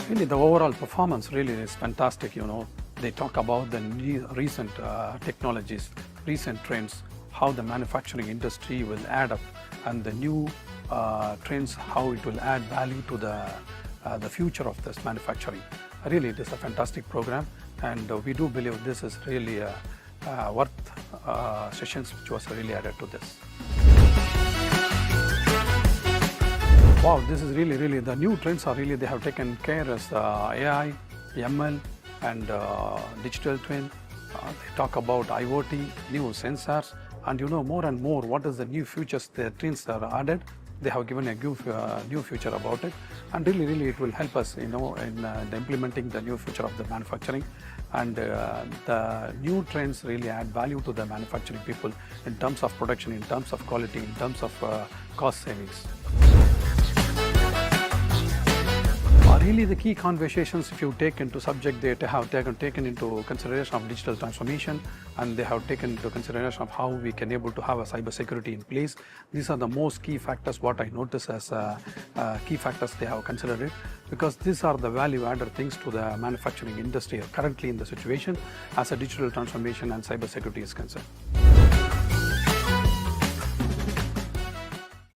Really, the overall performance really is fantastic. They talk about the recent technologies, recent trends, how the manufacturing industry will add up, and the new trends, how it will add value to the future of this manufacturing. Really, it is a fantastic program, and we do believe this is really worth sessions which was really added to this. Wow, this is really the new trends are really, they have taken care as AI, ML, and digital twin. They talk about IoT, new sensors, and more and more what is the new futures, the trends that are added. They have given a new future about it, and really it will help us in implementing the new future of the manufacturing, and the new trends really add value to the manufacturing people in terms of production, in terms of quality, in terms of cost savings. Really, the key conversations, if you take into subject, they have taken into consideration of digital transformation, and they have taken into consideration of how we can able to have a cybersecurity in place. These are the most key factors what I notice as key factors they have considered it, because these are the value-added things to the manufacturing industry currently in the situation as a digital transformation and cybersecurity is concerned.